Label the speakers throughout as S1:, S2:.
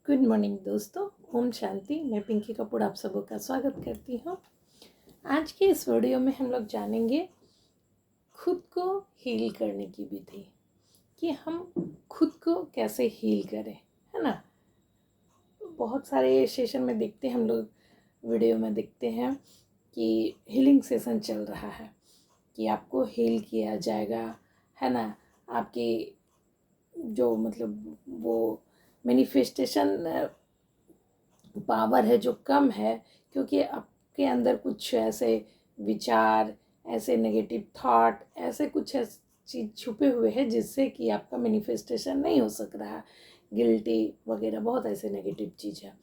S1: Good morning दोस्तों, ओम शांति। मैं पिंकी कपूर आप सबों का स्वागत करती हूँ। आज के इस वीडियो में हम लोग जानेंगे खुद को हील करने की विधि, कि हम खुद को कैसे हील करें, है ना। बहुत सारे सेशन में देखते हैं हम लोग, वीडियो में देखते हैं कि हीलिंग सेशन चल रहा है, कि आपको हील किया जाएगा, है ना। आपकी जो मतलब वो मैनिफेस्टेशन पावर है जो कम है, क्योंकि आपके अंदर कुछ ऐसे विचार, ऐसे नेगेटिव थॉट, ऐसे कुछ चीज़ छुपे हुए हैं जिससे कि आपका मैनिफेस्टेशन नहीं हो सक रहा। गिल्टी वगैरह बहुत ऐसे नेगेटिव चीज़ है।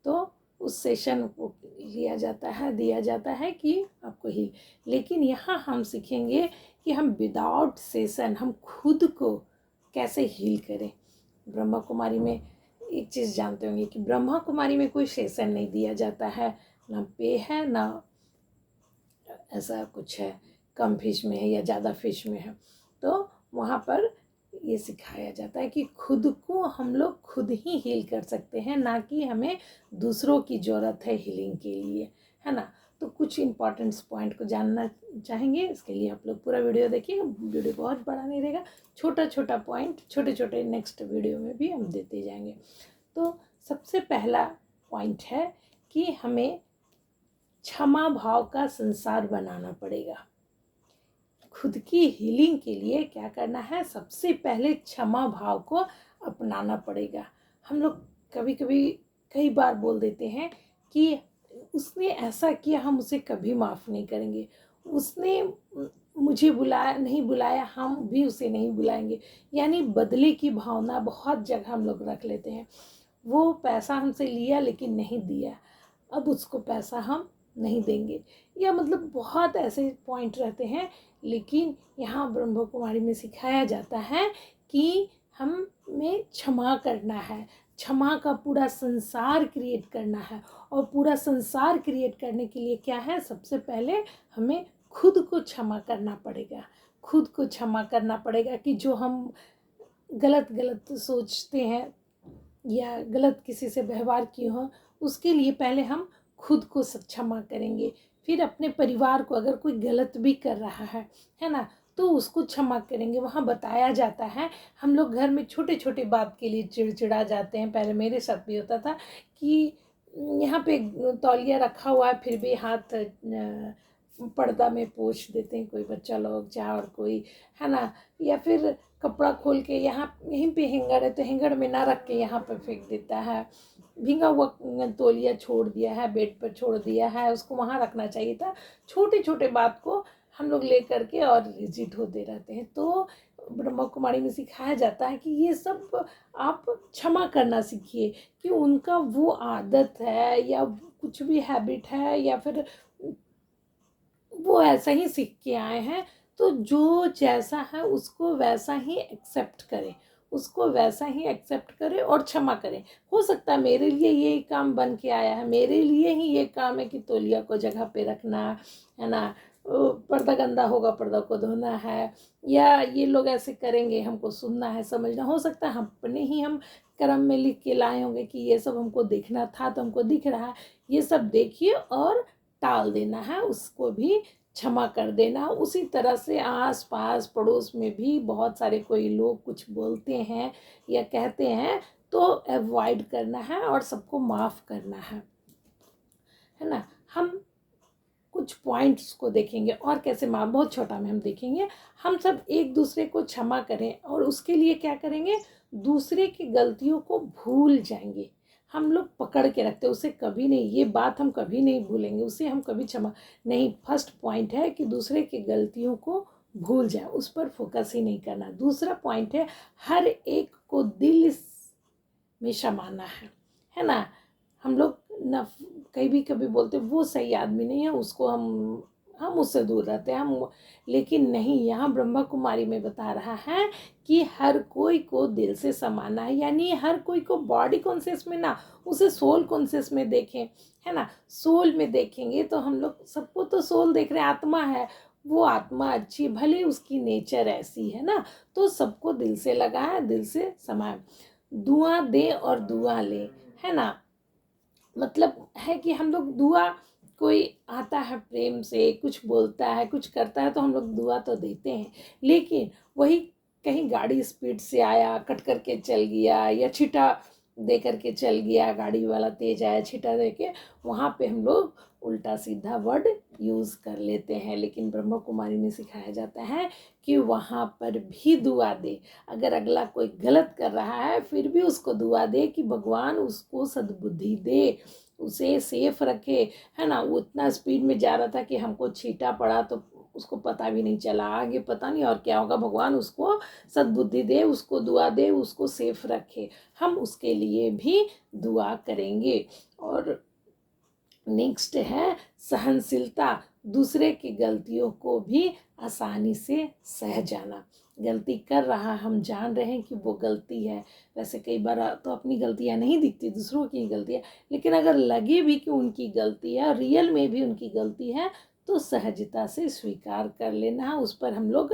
S1: तो उस सेशन को लिया जाता है, दिया जाता है कि आपको हील। लेकिन यहाँ हम सीखेंगे कि हम विदाउट सेशन हम खुद को कैसे हील करें। ब्रह्मा कुमारी में एक चीज़ जानते होंगे कि ब्रह्मा कुमारी में कोई सेशन नहीं दिया जाता है, ना पे है ना ऐसा कुछ है, कम फिश में है या ज़्यादा फिश में है। तो वहाँ पर ये सिखाया जाता है कि खुद को हम लोग खुद ही हील कर सकते हैं, ना कि हमें दूसरों की ज़रूरत है हीलिंग के लिए, है ना। तो कुछ इंपॉर्टेंट पॉइंट को जानना चाहेंगे, इसके लिए आप लोग पूरा वीडियो देखिए। वीडियो बहुत बड़ा नहीं रहेगा, छोटा छोटा पॉइंट, छोटे छोटे नेक्स्ट वीडियो में भी हम देते जाएंगे। तो सबसे पहला पॉइंट है कि हमें क्षमा भाव का संसार बनाना पड़ेगा। खुद की हीलिंग के लिए क्या करना है, सबसे पहले क्षमा भाव को अपनाना पड़ेगा। हम लोग कभी कभी कई बार बोल देते हैं कि उसने ऐसा किया, हम उसे कभी माफ़ नहीं करेंगे। उसने मुझे बुलाया नहीं बुलाया, हम भी उसे नहीं बुलाएंगे। यानी बदले की भावना बहुत जगह हम लोग रख लेते हैं। वो पैसा हमसे लिया लेकिन नहीं दिया, अब उसको पैसा हम नहीं देंगे, या मतलब बहुत ऐसे पॉइंट रहते हैं। लेकिन यहाँ ब्रह्म कुमारी में सिखाया जाता है कि हमें क्षमा करना है, क्षमा का पूरा संसार क्रिएट करना है। और पूरा संसार क्रिएट करने के लिए क्या है, सबसे पहले हमें खुद को क्षमा करना पड़ेगा। खुद को क्षमा करना पड़ेगा कि जो हम गलत गलत सोचते हैं या गलत किसी से व्यवहार किए हो, उसके लिए पहले हम खुद को क्षमा करेंगे। फिर अपने परिवार को अगर कोई गलत भी कर रहा है ना, तो उसको क्षमा करेंगे। वहाँ बताया जाता है, हम लोग घर में छोटे छोटे बात के लिए चिड़चिड़ा जाते हैं। पहले मेरे साथ भी होता था कि यहाँ पे तौलिया रखा हुआ है, फिर भी हाथ पर्दा में पोंछ देते हैं कोई बच्चा लोग, चाहे और कोई, है ना। या फिर कपड़ा खोल के यहाँ यहीं पे हैंगर है तो हैंगर में ना रख के यहाँ पर फेंक देता है। भींगा हुआ तौलिया छोड़ दिया है, बेड पर छोड़ दिया है, उसको वहाँ रखना चाहिए था। छोटे छोटे बात को हम लोग ले करके और रिजिड होते रहते हैं। तो ब्रह्मा कुमारी में सिखाया जाता है कि ये सब आप क्षमा करना सीखिए, कि उनका वो आदत है या कुछ भी हैबिट है, या फिर वो ऐसा ही सीख के आए हैं। तो जो जैसा है उसको वैसा ही एक्सेप्ट करें, उसको वैसा ही एक्सेप्ट करें और क्षमा करें। हो सकता है मेरे लिए ये काम बन के आया है, मेरे लिए ही ये काम है कि तौलिया को जगह पे रखना, है ना। पर्दा गंदा होगा, पर्दा को धोना है, या ये लोग ऐसे करेंगे, हमको सुनना है, समझना। हो सकता है अपने ही हम कर्म में लिख के लाए होंगे कि ये सब हमको देखना था तो हमको दिख रहा है। ये सब देखिए और टाल देना है, उसको भी क्षमा कर देना। उसी तरह से आस पास पड़ोस में भी बहुत सारे कोई लोग कुछ बोलते हैं या कहते हैं, तो अवॉइड करना है और सबको माफ़ करना है ना। हम कुछ पॉइंट्स को देखेंगे और कैसे माफ़, बहुत छोटा में हम देखेंगे। हम सब एक दूसरे को क्षमा करें, और उसके लिए क्या करेंगे, दूसरे की गलतियों को भूल जाएंगे। हम लोग पकड़ के रखते हैं उसे, कभी नहीं, ये बात हम कभी नहीं भूलेंगे, उसे हम कभी क्षमा नहीं। फर्स्ट पॉइंट है कि दूसरे की गलतियों को भूल जाए, उस पर फोकस ही नहीं करना। दूसरा पॉइंट है, हर एक को दिल में समाना है ना। हम लोग न कभी कभी बोलते वो सही आदमी नहीं है, उसको हम उससे दूर रहते हैं, हम। लेकिन नहीं, यहाँ ब्रह्मा कुमारी में बता रहा है कि हर कोई को दिल से समाना है। यानी हर कोई को बॉडी कॉन्शियस में ना, उसे सोल कॉन्शियस में देखें, है ना। सोल में देखेंगे तो हम लोग सबको तो सोल देख रहे हैं, आत्मा है, वो आत्मा अच्छी, भले उसकी नेचर ऐसी है ना। तो सबको दिल से लगाए, दिल से समाए। दुआ दे और दुआ ले, है ना। मतलब है कि हम लोग दुआ, कोई आता है प्रेम से, कुछ बोलता है, कुछ करता है, तो हम लोग दुआ तो देते हैं, लेकिन वही कहीं गाड़ी स्पीड से आया, कट करके चल गया, या छिटा दे करके चल गया, गाड़ी वाला तेज आया छिटा दे के, वहाँ पे हम लोग उल्टा सीधा वर्ड यूज़ कर लेते हैं। लेकिन ब्रह्म कुमारी में सिखाया जाता है कि वहाँ पर भी दुआ दे। अगर अगला कोई गलत कर रहा है फिर भी उसको दुआ दे कि भगवान उसको सद्बुद्धि दे, उसे सेफ रखे, है ना। वो इतना स्पीड में जा रहा था कि हमको छींटा पड़ा तो उसको पता भी नहीं चला, आगे पता नहीं और क्या होगा। भगवान उसको सद्बुद्धि दे, उसको दुआ दे, उसको सेफ रखे, हम उसके लिए भी दुआ करेंगे। और नेक्स्ट है सहनशीलता, दूसरे की गलतियों को भी आसानी से सह जाना। गलती कर रहा, हम जान रहे हैं कि वो गलती है, वैसे कई बार तो अपनी गलतियां नहीं दिखती, दूसरों की गलती है, लेकिन अगर लगे भी कि उनकी गलती है, रियल में भी उनकी गलती है, तो सहजता से स्वीकार कर लेना। उस पर हम लोग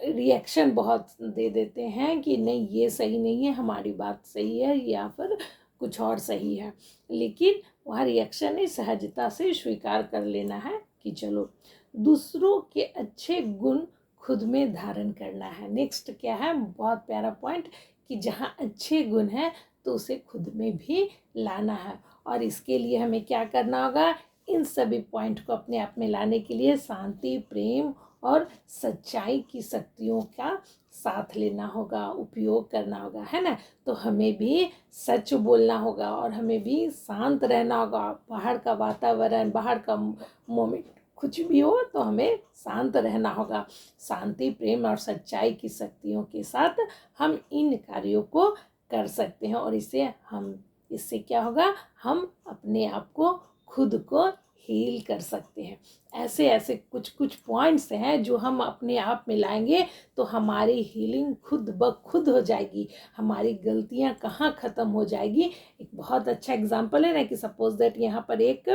S1: रिएक्शन बहुत दे देते हैं कि नहीं ये सही नहीं है, हमारी बात सही है, या फिर कुछ और सही है, लेकिन वहाँ रिएक्शन नहीं, सहजता से स्वीकार कर लेना है कि चलो। दूसरों के अच्छे गुण खुद में धारण करना है। नेक्स्ट क्या है, बहुत प्यारा पॉइंट, कि जहाँ अच्छे गुण हैं तो उसे खुद में भी लाना है। और इसके लिए हमें क्या करना होगा, इन सभी पॉइंट को अपने आप में लाने के लिए शांति, प्रेम और सच्चाई की शक्तियों का साथ लेना होगा, उपयोग करना होगा, है ना। तो हमें भी सच बोलना होगा और हमें भी शांत रहना होगा। बाहर का वातावरण, बाहर का मोमेंट कुछ भी हो तो हमें शांत रहना होगा। शांति, प्रेम और सच्चाई की शक्तियों के साथ हम इन कार्यों को कर सकते हैं। और इससे क्या होगा, हम अपने आप को, खुद को हील कर सकते हैं। ऐसे ऐसे कुछ कुछ पॉइंट्स हैं जो हम अपने आप में लाएंगे तो हमारी हीलिंग खुद ब खुद हो जाएगी, हमारी गलतियां कहाँ ख़त्म हो जाएगी। एक बहुत अच्छा एग्जांपल है ना, कि सपोज दैट यहाँ पर एक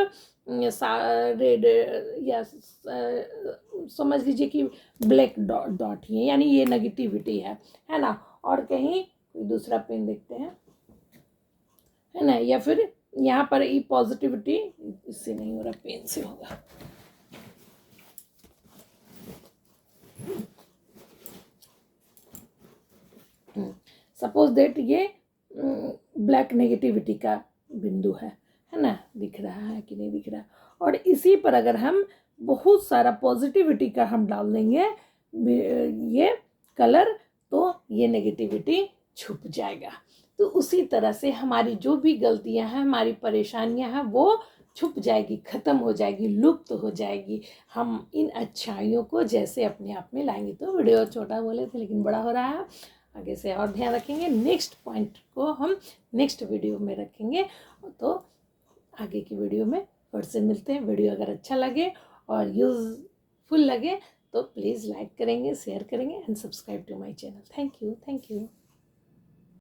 S1: रेड या समझ लीजिए कि ब्लैक डॉट ही है, यानी ये नेगेटिविटी है ना। और कहीं कोई दूसरा पेन देखते हैं, है ना, या फिर यहाँ पर ये पॉजिटिविटी, इससे नहीं हो रहा, पेन से होगा। सपोज दैट ये ब्लैक नेगेटिविटी का बिंदु है ना, दिख रहा है कि नहीं दिख रहा। और इसी पर अगर हम बहुत सारा पॉजिटिविटी का हम डाल देंगे ये कलर, तो ये नेगेटिविटी छुप जाएगा। तो उसी तरह से हमारी जो भी गलतियां हैं, हमारी परेशानियां हैं, वो छुप जाएगी, ख़त्म हो जाएगी, लुप्त हो जाएगी। हम इन अच्छाइयों को जैसे अपने आप में लाएंगे। तो वीडियो छोटा बोले थे लेकिन बड़ा हो रहा है, आगे से और ध्यान रखेंगे। नेक्स्ट पॉइंट को हम नेक्स्ट वीडियो में रखेंगे। तो आगे की वीडियो में फिर से मिलते हैं। वीडियो अगर अच्छा लगे और यूज़फुल लगे तो प्लीज़ लाइक करेंगे, शेयर करेंगे and subscribe to my channel. Thank you.